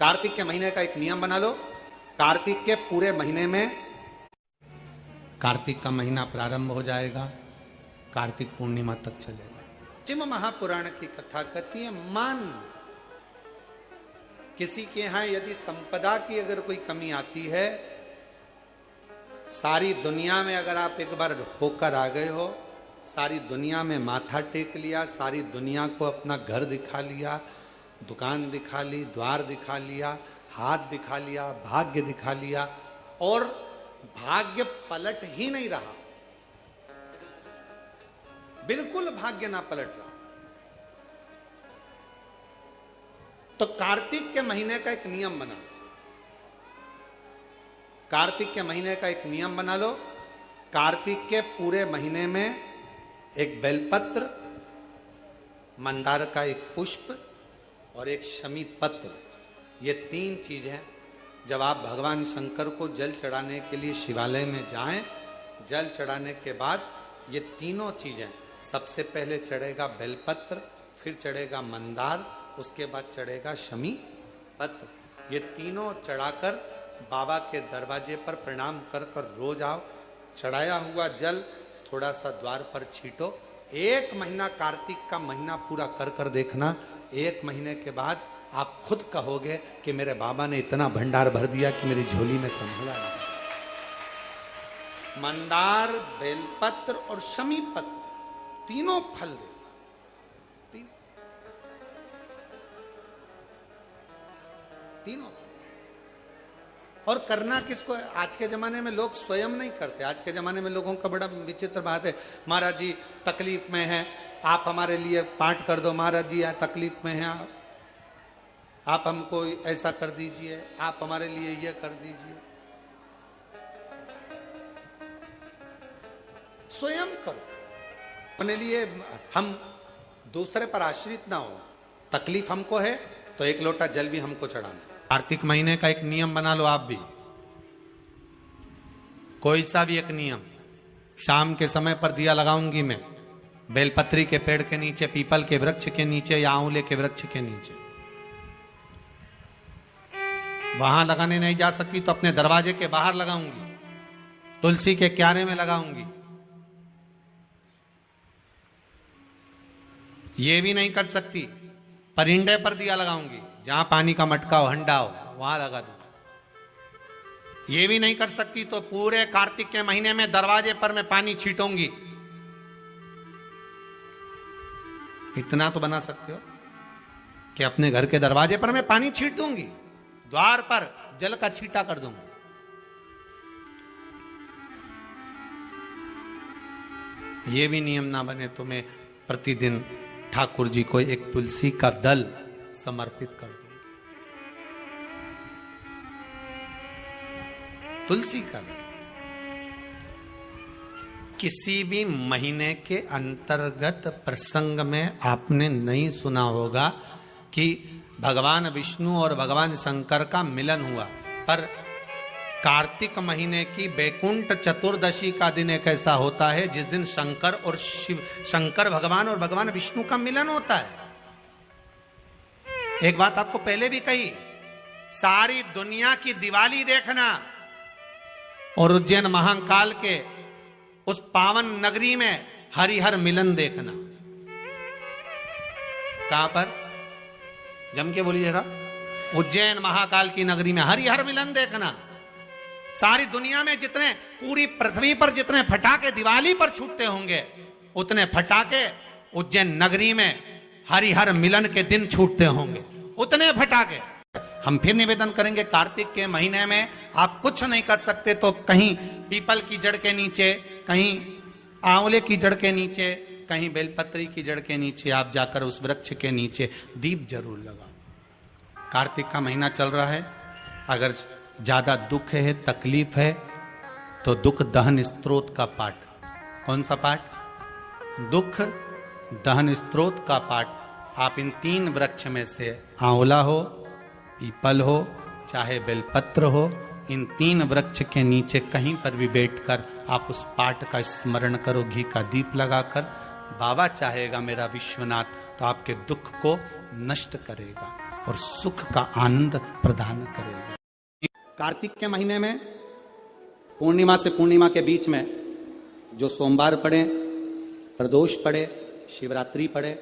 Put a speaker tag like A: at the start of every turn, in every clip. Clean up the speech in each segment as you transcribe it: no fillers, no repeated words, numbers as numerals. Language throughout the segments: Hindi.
A: कार्तिक के महीने का एक नियम बना लो। कार्तिक के पूरे महीने में, कार्तिक का महीना प्रारंभ हो जाएगा, कार्तिक पूर्णिमा तक चलेगा। चिम महापुराण की कथा कहती है, मान किसी के यहां यदि संपदा की अगर कोई कमी आती है, सारी दुनिया में अगर आप एक बार होकर आ गए हो, सारी दुनिया में माथा टेक लिया, सारी दुनिया को अपना घर दिखा लिया, दुकान दिखा ली, द्वार दिखा लिया, हाथ दिखा लिया, भाग्य दिखा लिया, और भाग्य पलट ही नहीं रहा, बिल्कुल भाग्य ना पलट रहा, तो कार्तिक के महीने का एक नियम बना लो। कार्तिक के महीने का एक नियम बना लो। कार्तिक के पूरे महीने में एक बेलपत्र, मंदार का एक पुष्प और एक शमी पत्र, ये 3 चीजें जब आप भगवान शंकर को जल चढ़ाने के लिए शिवालय में जाएं, जल चढ़ाने के बाद ये तीनों चीजें, सबसे पहले चढ़ेगा बेलपत्र, फिर चढ़ेगा मंदार, उसके बाद चढ़ेगा शमी पत्र। ये तीनों चढ़ाकर बाबा के दरवाजे पर प्रणाम कर कर रोज आओ। चढ़ाया हुआ जल थोड़ा सा द्वार पर छीटो। 1 महीना कार्तिक का महीना पूरा कर कर देखना। 1 महीने के बाद आप खुद कहोगे कि मेरे बाबा ने इतना भंडार भर दिया कि मेरी झोली में संभाला नहीं। मंदार, बेलपत्र और शमी पत्र तीनों फल देगा। तीनों। और करना किसको है? आज के जमाने में लोग स्वयं नहीं करते। आज के जमाने में लोगों का बड़ा विचित्र बात है, महाराज जी तकलीफ में है, आप हमारे लिए पाठ कर दो, महाराज जी तकलीफ में है, आप हमको ऐसा कर दीजिए, आप हमारे लिए ये कर दीजिए। स्वयं करो अपने लिए, हम दूसरे पर आश्रित ना हो। तकलीफ हमको है तो 1 लोटा जल भी हमको चढ़ाना। कार्तिक महीने का एक नियम बना लो आप भी, कोई सा भी एक नियम। शाम के समय पर दिया लगाऊंगी मैं बेलपत्री के पेड़ के नीचे, पीपल के वृक्ष के नीचे या आंवले के वृक्ष के नीचे। वहां लगाने नहीं जा सकती तो अपने दरवाजे के बाहर लगाऊंगी, तुलसी के क्यारे में लगाऊंगी। ये भी नहीं कर सकती, परिंदे पर दिया लगाऊंगी, जहां पानी का मटका हो, हंडा हो, वहां लगा दूंगा। ये भी नहीं कर सकती तो पूरे कार्तिक के महीने में दरवाजे पर मैं पानी छीटूंगी। इतना तो बना सकते हो कि अपने घर के दरवाजे पर मैं पानी छीट दूंगी, द्वार पर जल का छींटा कर दूंगा। ये भी नियम ना बने तो मैं प्रतिदिन ठाकुर जी को एक तुलसी का दल समर्पित कर दूं। तुलसी का दल। किसी भी महीने के अंतर्गत प्रसंग में आपने नहीं सुना होगा कि भगवान विष्णु और भगवान शंकर का मिलन हुआ, पर कार्तिक महीने की बैकुंठ चतुर्दशी का दिन एक ऐसा होता है जिस दिन शंकर और शिव, शंकर भगवान और भगवान विष्णु का मिलन होता है। एक बात आपको पहले भी कही, सारी दुनिया की दिवाली देखना और उज्जैन महाकाल के उस पावन नगरी में हरिहर मिलन देखना। कहां पर? जम के बोलिए जरा। उज्जैन महाकाल की नगरी में हरिहर मिलन देखना। सारी दुनिया में जितने, पूरी पृथ्वी पर जितने फटाके दिवाली पर छूटते होंगे, उतने फटाके उज्जैन नगरी में हरिहर मिलन के दिन छूटते होंगे, उतने फटाके। हम फिर निवेदन करेंगे, कार्तिक के महीने में आप कुछ नहीं कर सकते तो कहीं पीपल की जड़ के नीचे, कहीं आंवले की जड़ के नीचे, कहीं बेलपत्री की जड़ के नीचे आप जाकर उस वृक्ष के नीचे दीप जरूर लगाओ। कार्तिक का महीना चल रहा है, अगर ज्यादा दुख है, तकलीफ है, तो दुख दहन स्तोत्र का पाठ। कौन सा पाठ? दुख दहन स्तोत्र का पाठ आप इन 3 वृक्ष में से, आंवला हो, पीपल हो, चाहे बेलपत्र हो, इन 3 वृक्ष के नीचे कहीं पर भी बैठकर आप उस पाठ का स्मरण करो, घी का दीप लगाकर। बाबा चाहेगा मेरा विश्वनाथ तो आपके दुख को नष्ट करेगा। और सुख का आनंद प्रदान करेगा। कार्तिक के महीने में पूर्णिमा से पूर्णिमा के बीच में जो सोमवार पड़े, प्रदोष पड़े, शिवरात्रि पड़े,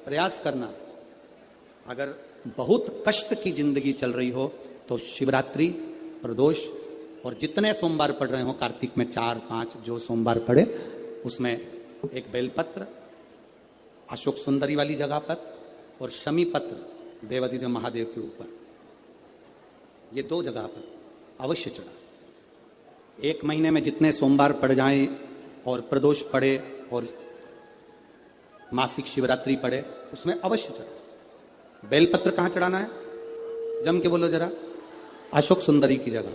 A: प्रयास करना। अगर बहुत कष्ट की जिंदगी चल रही हो तो शिवरात्रि, प्रदोष और जितने सोमवार पड़ रहे हो कार्तिक में 4-5 जो सोमवार पड़े, उसमें एक बेलपत्र अशोक सुंदरी वाली जगह पर और शमी पत्र देवाधिदेव महादेव के ऊपर, ये 2 जगह पर अवश्य चढ़ा। 1 महीने में जितने सोमवार पड़ जाएं और प्रदोष पड़े और मासिक शिवरात्रि पड़े, उसमें अवश्य चढ़ा। बेलपत्र कहां चढ़ाना है? जम के बोलो जरा। अशोक सुंदरी की जगह।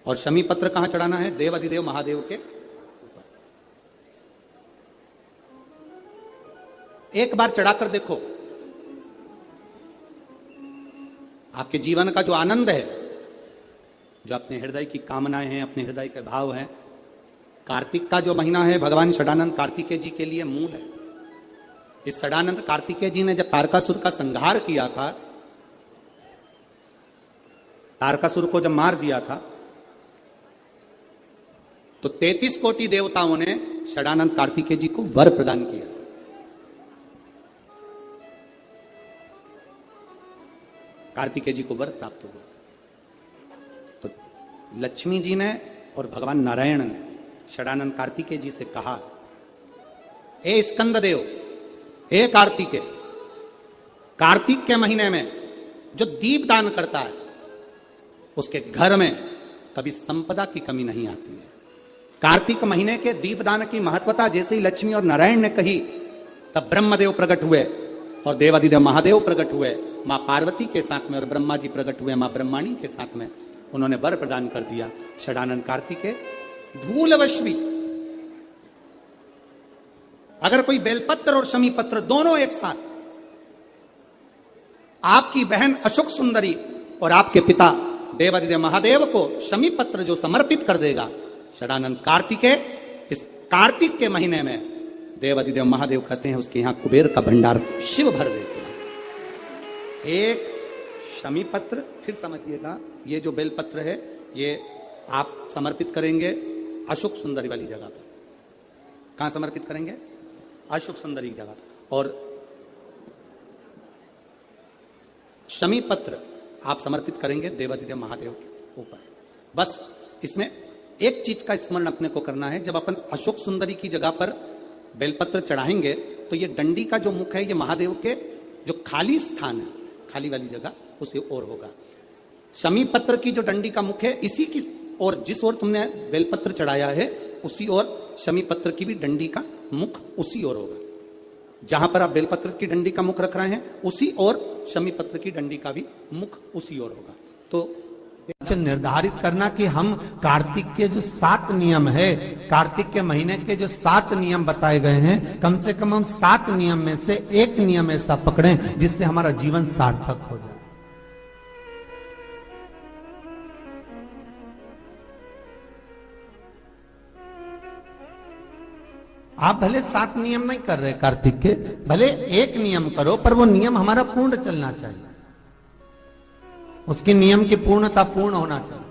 A: और शमी पत्र कहां चढ़ाना है? देवाधिदेव महादेव के ऊपर। एक बार चढ़ाकर देखो, आपके जीवन का जो आनंद है, जो अपने हृदय की कामनाएं हैं, अपने हृदय के भाव हैं, कार्तिक का जो महीना है भगवान षडानंद कार्तिकेय जी के लिए मूल है। इस षडानंद कार्तिकेय जी ने जब तारकासुर का संहार किया था, तारकासुर को जब मार दिया था, तो 33 कोटि देवताओं ने षडानंद कार्तिकेय जी को वर प्रदान किया। कार्तिकेय जी को वर प्राप्त हुआ। तो लक्ष्मी जी ने और भगवान नारायण ने षडानंद कार्तिकेय जी से कहा, हे स्कंद देव, हे कार्तिकेय, कार्तिक के महीने में जो दीप दान करता है उसके घर में कभी संपदा की कमी नहीं आती है। कार्तिक महीने के दीपदान की महत्वता जैसे ही लक्ष्मी और नारायण ने कही, तब ब्रह्मदेव प्रकट हुए और देवाधिदेव महादेव प्रकट हुए मां पार्वती के साथ में, और ब्रह्मा जी प्रकट हुए मां ब्रह्माणी के साथ में। उन्होंने वर प्रदान कर दिया। षडानंद कार्तिकेय भूलवश भी अगर कोई बेलपत्र और शमी पत्र दोनों एक साथ आपकी बहन अशोक सुंदरी और आपके पिता देवाधिदेव महादेव को शमी पत्र जो समर्पित कर देगा, षडानंद कार्तिकेय इस कार्तिक के महीने में देवाधिदेव महादेव कहते हैं उसके यहां कुबेर का भंडार शिव भर देते हैं। एक शमी पत्र, फिर समझिएगा, ये जो बेलपत्र है ये आप समर्पित करेंगे अशोक सुंदरी वाली जगह पर। कहां समर्पित करेंगे? अशोक सुंदरी की जगह। और शमी पत्र आप समर्पित करेंगे देवाधिदेव महादेव के ऊपर। बस इसमें एक चीज का स्मरण अपने को करना है, जब अपन अशोक सुंदरी की जगह पर बेलपत्र चढ़ाएंगे तो ये डंडी का जो मुख है ये महादेव के जो खाली स्थान है, खाली वाली जगह, उसी ओर होगा। शमी पत्र की जो डंडी का मुख है इसी की ओर, जिस ओर तुमने बेलपत्र चढ़ाया है उसी ओर शमी पत्र की भी डंडी का मुख उसी ओर होगा। जहां पर आप बेलपत्र की डंडी का मुख रख रहे हैं उसी ओर शमी पत्र की डंडी का भी मुख उसी ओर होगा। तो
B: निर्धारित करना कि हम कार्तिक के जो 7 नियम है, कार्तिक के महीने के जो 7 नियम बताए गए हैं, कम से कम हम 7 नियम में से एक नियम ऐसा पकड़ें जिससे हमारा जीवन सार्थक हो जाए। आप भले 7 नियम नहीं कर रहे कार्तिक के, भले एक नियम करो, पर वो नियम हमारा पूर्ण चलना चाहिए, उसके नियम की पूर्णता पूर्ण होना चाहिए।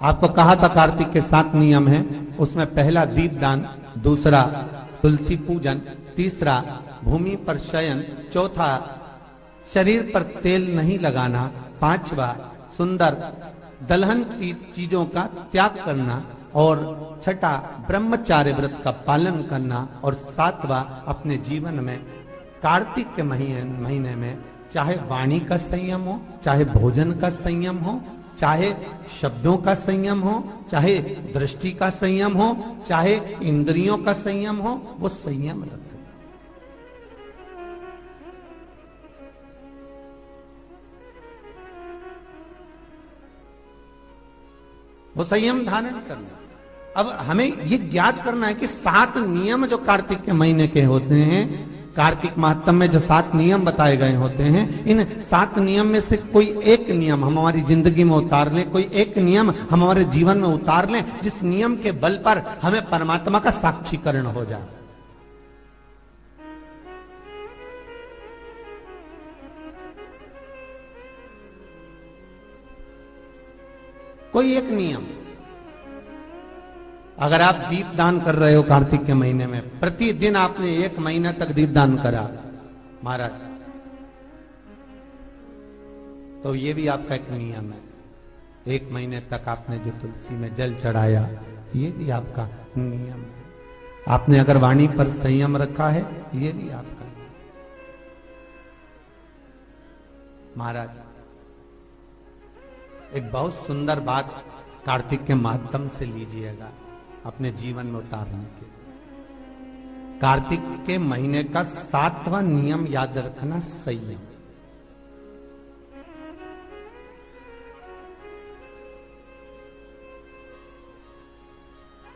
B: आपको कहा था कार्तिक के 7 नियम हैं, उसमें पहला दीपदान, दूसरा तुलसी पूजन, तीसरा भूमि पर शयन, चौथा शरीर पर तेल नहीं लगाना, पांचवा सुंदर दलहन की चीजों का त्याग करना, और छठा ब्रह्मचार्य व्रत का पालन करना, और सातवां अपने जीवन में कार्तिक के महीने में चाहे वाणी का संयम हो, चाहे भोजन का संयम हो, चाहे शब्दों का संयम हो, चाहे दृष्टि का संयम हो, चाहे इंद्रियों का संयम हो, वो संयम रखें। वो संयम धारण करना। अब हमें ये ज्ञात करना है कि 7 नियम जो कार्तिक के महीने के होते हैं, कार्तिक महात्म्य में जो 7 नियम बताए गए होते हैं, इन 7 नियम में से कोई एक नियम हम हमारी जिंदगी में उतार लें, कोई एक नियम हम हमारे जीवन में उतार लें, जिस नियम के बल पर हमें परमात्मा का साक्षीकरण हो जाए। कोई एक नियम, अगर आप दीप दान कर रहे हो कार्तिक के महीने में, प्रतिदिन आपने 1 महीने तक दीप दान करा महाराज, तो ये भी आपका एक नियम है। 1 महीने तक आपने जो तुलसी में जल चढ़ाया, ये भी आपका नियम है। आपने अगर वाणी पर संयम रखा है, ये भी आपका है। महाराज, एक बहुत सुंदर बात कार्तिक के माध्यम से लीजिएगा अपने जीवन में उतारने के। कार्तिक के महीने का 7वां नियम याद रखना, संयम।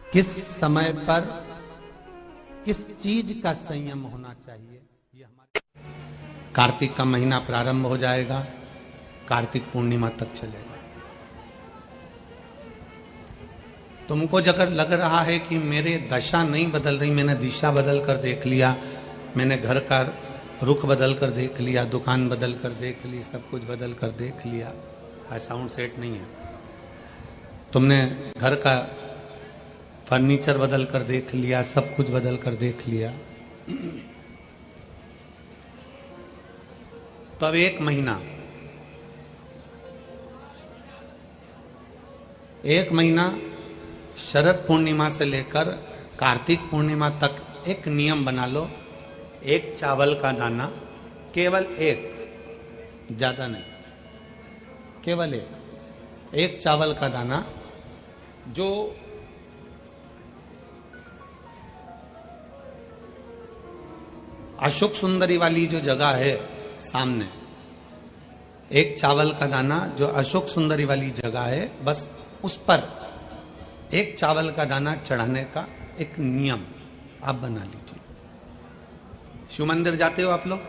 B: किस समय पर किस चीज का संयम होना चाहिए, ये हमारे कार्तिक का महीना प्रारंभ हो जाएगा, कार्तिक पूर्णिमा तक चलेगा। तुमको अगर लग रहा है कि मेरे दशा नहीं बदल रही, मैंने दिशा बदल कर देख लिया, मैंने घर का रुख बदल कर देख लिया, दुकान बदल कर देख ली, सब कुछ बदल कर देख लिया, आज साउंड सेट नहीं है, तुमने घर का फर्नीचर बदल कर देख लिया, सब कुछ बदल कर देख लिया, तो अब 1 महीना शरद पूर्णिमा से लेकर कार्तिक पूर्णिमा तक एक नियम बना लो। 1 चावल का दाना, केवल 1, ज्यादा नहीं, केवल 1 चावल का दाना, जो अशोक सुंदरी वाली जो जगह है सामने, 1 चावल का दाना जो अशोक सुंदरी वाली जगह है, बस उस पर 1 चावल का दाना चढ़ाने का एक नियम आप बना लीजिए। शिव मंदिर जाते हो आप लोग?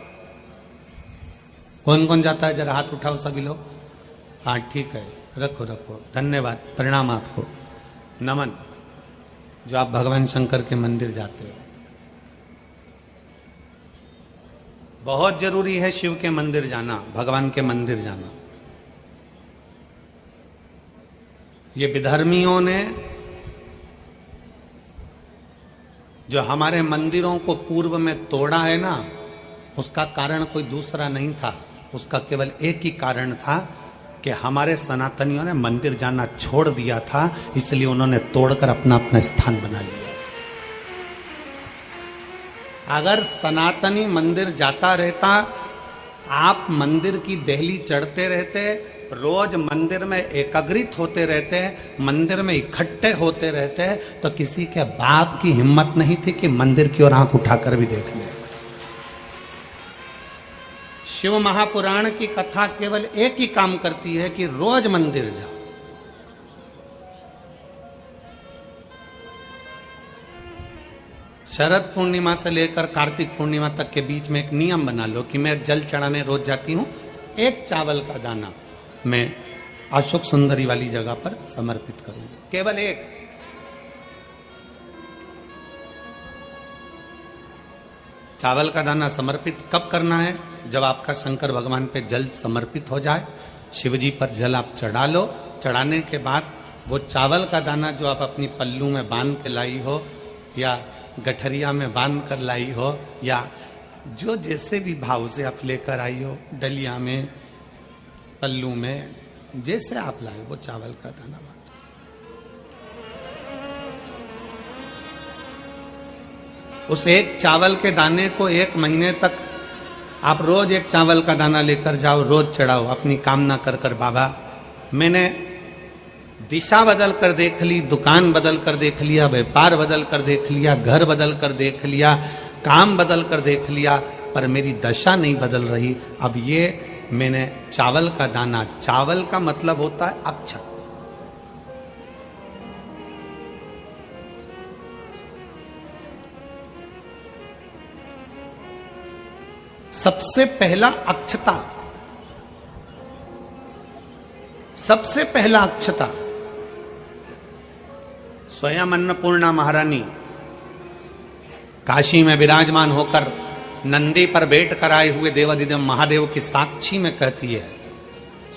B: कौन कौन जाता है? जरा हाथ उठाओ सभी लोग। हाँ ठीक है, रखो रखो, धन्यवाद, प्रणाम आपको, नमन, जो आप भगवान शंकर के मंदिर जाते हो। बहुत जरूरी है शिव के मंदिर जाना, भगवान के मंदिर जाना। ये विधर्मियों ने जो हमारे मंदिरों को पूर्व में तोड़ा है ना, उसका कारण कोई दूसरा नहीं था, उसका केवल एक ही कारण था कि हमारे सनातनियों ने मंदिर जाना छोड़ दिया था, इसलिए उन्होंने तोड़कर अपना अपना स्थान बना लिया। अगर सनातनी मंदिर जाता रहता, आप मंदिर की देहली चढ़ते रहते, रोज मंदिर में एकाग्रित होते रहते, मंदिर में इकट्ठे होते रहते, तो किसी के बाप की हिम्मत नहीं थी कि मंदिर की ओर आंख उठाकर भी देख ले। शिव महापुराण की कथा केवल एक ही काम करती है कि रोज मंदिर जाओ। शरद पूर्णिमा से लेकर कार्तिक पूर्णिमा तक के बीच में एक नियम बना लो कि मैं जल चढ़ाने रोज जाती हूं, 1 चावल का दाना मैं अशोक सुंदरी वाली जगह पर समर्पित करूंगी, केवल 1। चावल का दाना समर्पित कब करना है? जब आपका शंकर भगवान पे जल समर्पित हो जाए, शिव जी पर जल आप चढ़ा लो, चढ़ाने के बाद वो चावल का दाना जो आप अपनी पल्लू में बांध के लाई हो, या गठरिया में बांध कर लाई हो, या जो जैसे भी भाव से आप लेकर आई हो, डलिया में, पल्लू में, जैसे आप लाए वो चावल का दाना बांध। उस 1 चावल के दाने को 1 महीने तक आप रोज 1 चावल का दाना लेकर जाओ, रोज चढ़ाओ, अपनी कामना कर कर, बाबा मैंने दिशा बदल कर देख ली, दुकान बदल कर देख लिया, व्यापार बदल कर देख लिया, घर बदल कर देख लिया, काम बदल कर देख लिया, पर मेरी दशा नहीं बदल रही। अब ये मैंने चावल का दाना, चावल का मतलब होता है अक्षत, सबसे पहला अक्षता, सबसे पहला अक्षता स्वयं अन्नपूर्णा महारानी काशी में विराजमान होकर नंदी पर बैठ कर आए हुए देवाधिदेव महादेव की साक्षी में कहती है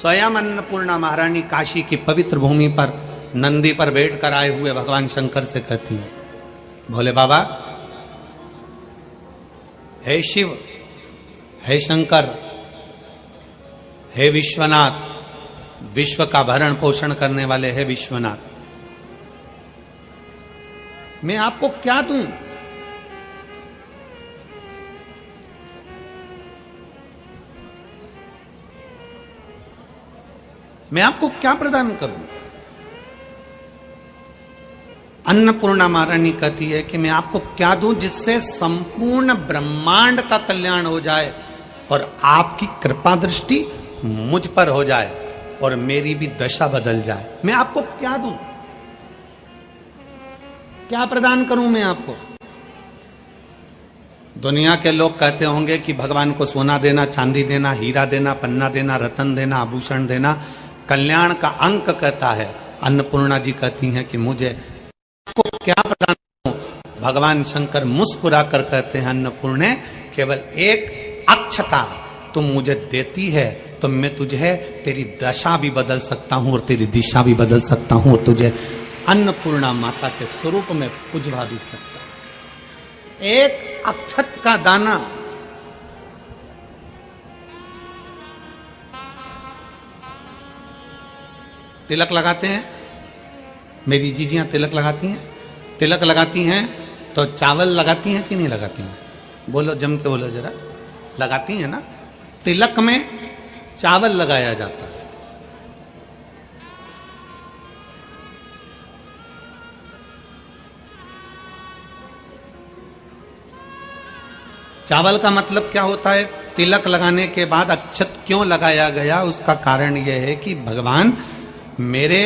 A: स्वयं अन्नपूर्णा महारानी काशी की पवित्र भूमि पर नंदी पर बैठ कर आए हुए भगवान शंकर से कहती है, भोले बाबा, हे शिव, हे शंकर, हे विश्वनाथ, विश्व का भरण पोषण करने वाले हे विश्वनाथ, मैं आपको क्या दूं? मैं आपको क्या प्रदान करूं? अन्नपूर्णा महारानी कहती है कि मैं आपको क्या दूं जिससे संपूर्ण ब्रह्मांड का कल्याण हो जाए और आपकी कृपा दृष्टि मुझ पर हो जाए और मेरी भी दशा बदल जाए। मैं आपको क्या दूं? क्या प्रदान करूं मैं आपको? दुनिया के लोग कहते होंगे कि भगवान को सोना देना, चांदी देना, हीरा देना, पन्ना देना, रतन देना, आभूषण देना कल्याण का अंक कहता है। अन्नपूर्णा जी कहती हैं कि मुझे आपको क्या प्रदान करूं? भगवान शंकर मुस्कुरा कर कहते हैं, अन्नपूर्णे, केवल एक अक्षता तुम मुझे देती है तो मैं तुझे तेरी दशा भी बदल सकता हूं और तेरी दिशा भी बदल सकता हूं और तुझे अन्नपूर्णा माता के स्वरूप में पुजवा भी सकता हूं। एक अक्षत का दाना तिलक लगाते हैं, मेरी जीजियां तिलक लगाती हैं, तिलक लगाती हैं तो चावल लगाती हैं कि नहीं लगाती हैं? बोलो, जम के बोलो जरा। लगाती हैं ना? तिलक में चावल लगाया जाता है। चावल का मतलब क्या होता है? तिलक लगाने के बाद अक्षत क्यों लगाया गया? उसका कारण यह है कि भगवान मेरे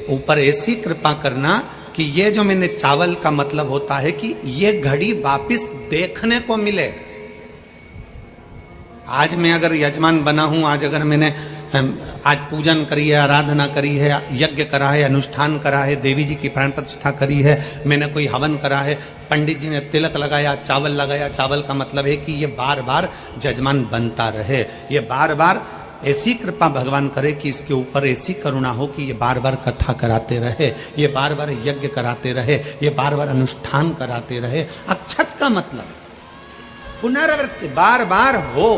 A: ऊपर ऐसी कृपा करना कि ये जो मैंने चावल का मतलब होता है कि ये घड़ी वापिस देखने को मिले। आज मैं अगर यजमान बना हूं, आज अगर मैंने आज पूजन करी है, आराधना करी है, यज्ञ करा है, अनुष्ठान करा है, देवी जी की प्राण प्रतिष्ठा करी है, मैंने कोई हवन करा है, पंडित जी ने तिलक लगाया, चावल लगाया। चावल का मतलब है कि ये बार बार जजमान बनता रहे, ये बार बार ऐसी कृपा भगवान करे कि इसके ऊपर ऐसी करुणा हो कि ये बार बार कथा कराते रहे, ये बार बार यज्ञ कराते रहे, ये बार बार अनुष्ठान कराते रहे। अक्षत का मतलब पुनरावृत्ति, बार बार हो।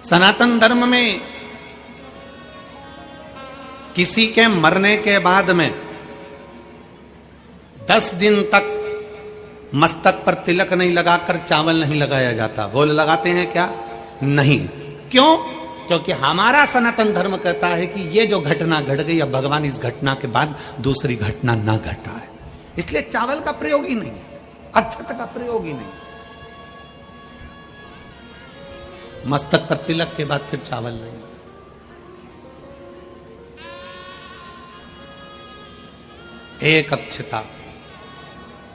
A: सनातन धर्म में किसी के मरने के बाद में 10 दिन तक मस्तक पर तिलक नहीं लगाकर चावल नहीं लगाया जाता। बोल लगाते हैं क्या? नहीं। क्यों? क्योंकि हमारा सनातन धर्म कहता है कि ये जो घटना घट गई, अब भगवान इस घटना के बाद दूसरी घटना ना घटाए, इसलिए चावल का प्रयोग ही नहीं, अक्षत का प्रयोग ही नहीं। मस्तक पर तिलक के बाद फिर चावल नहीं। एक अक्षता,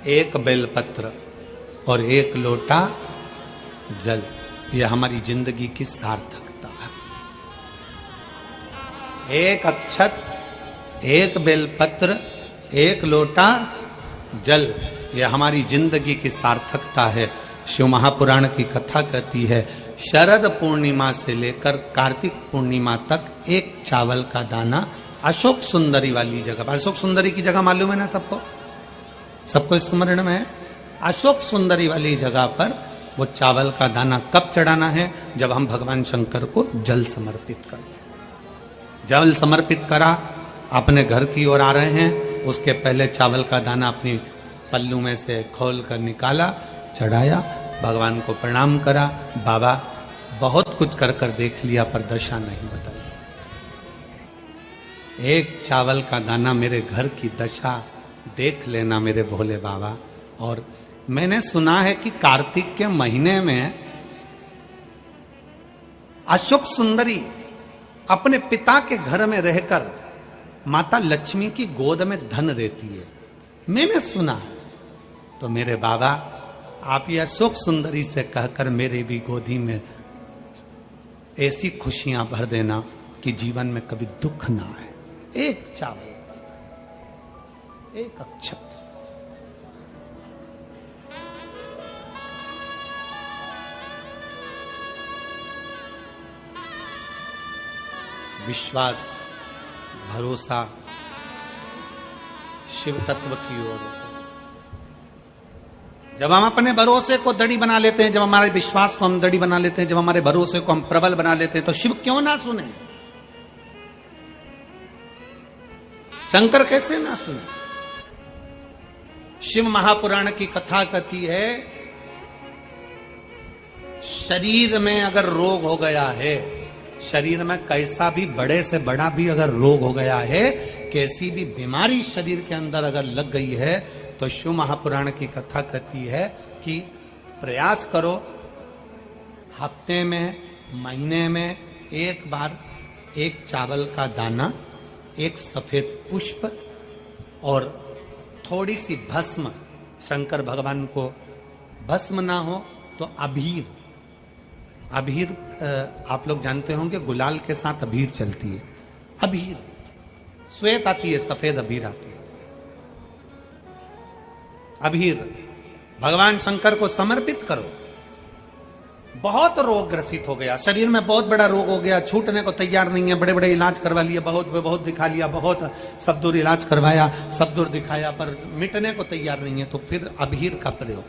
A: एक बेलपत्र और एक लोटा जल, यह हमारी जिंदगी की सार्थकता है। एक अक्षत, एक बेलपत्र, एक लोटा जल, यह हमारी जिंदगी की सार्थकता है। शिव महापुराण की कथा कहती है, शरद पूर्णिमा से लेकर कार्तिक पूर्णिमा तक एक चावल का दाना अशोक सुंदरी वाली जगह पर, अशोक सुंदरी की जगह मालूम है ना सबको? सबको स्मरण में है? अशोक सुंदरी वाली जगह पर वो चावल का दाना कब चढ़ाना है? जब हम भगवान शंकर को जल समर्पित कर दें। जल समर्पित करा, अपने घर की ओर आ रहे हैं, उसके पहले चावल का दाना अपनी पल्लू में से खोल कर निकाला, चढ़ाया, भगवान को प्रणाम करा। बाबा बहुत कुछ कर कर देख लिया पर दशा नहीं बदली। एक चावल का दाना मेरे घर की दशा देख लेना मेरे भोले बाबा। और मैंने सुना है कि कार्तिक के महीने में अशोक सुंदरी अपने पिता के घर में रहकर माता लक्ष्मी की गोद में धन देती है, मैंने सुना। तो मेरे बाबा आप ये अशोक सुंदरी से कहकर मेरे भी गोदी में ऐसी खुशियां भर देना कि जीवन में कभी दुख ना आए। एक चावल, एक अक्षत, विश्वास, भरोसा शिव तत्व की ओर। जब हम अपने भरोसे को दड़ी बना लेते हैं, जब हमारे विश्वास को हम दड़ी बना लेते हैं, जब हमारे भरोसे को हम प्रबल बना लेते हैं, तो शिव क्यों ना सुने? शंकर कैसे ना सुने? शिव महापुराण की कथा कहती है, शरीर में अगर रोग हो गया है, शरीर में कैसा भी बड़े से बड़ा भी अगर रोग हो गया है, कैसी भी बीमारी शरीर के अंदर अगर लग गई है, तो शिव महापुराण की कथा कहती है कि प्रयास करो, हफ्ते में, महीने में एक बार एक चावल का दाना, एक सफेद पुष्प और थोड़ी सी भस्म, शंकर भगवान को भस्म ना हो तो अबीर, अबीर आप लोग जानते होंगे गुलाल के साथ अबीर चलती है, अबीर श्वेत आती है, सफेद अबीर आती है, अबीर भगवान शंकर को समर्पित करो। बहुत रोग ग्रसित हो गया, शरीर में बहुत बड़ा रोग हो गया, छूटने को तैयार नहीं है, बड़े बड़े इलाज करवा लिए, बहुत दिखा लिया, बहुत सब दूर इलाज करवाया, सब दूर दिखाया, पर मिटने को तैयार नहीं है, तो फिर अबीर का प्रयोग,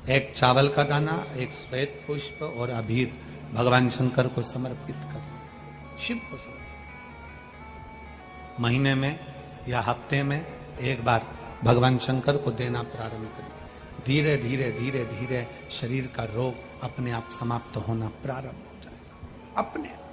A: एक चावल का दाना, एक श्वेत पुष्प और अबीर भगवान शंकर को समर्पित करो, शिव को समर्पित। महीने में या हफ्ते में एक बार भगवान शंकर को देना प्रारंभ करें। धीरे धीरे धीरे धीरे शरीर का रोग अपने आप समाप्त होना प्रारंभ हो जाएगा, अपने आप।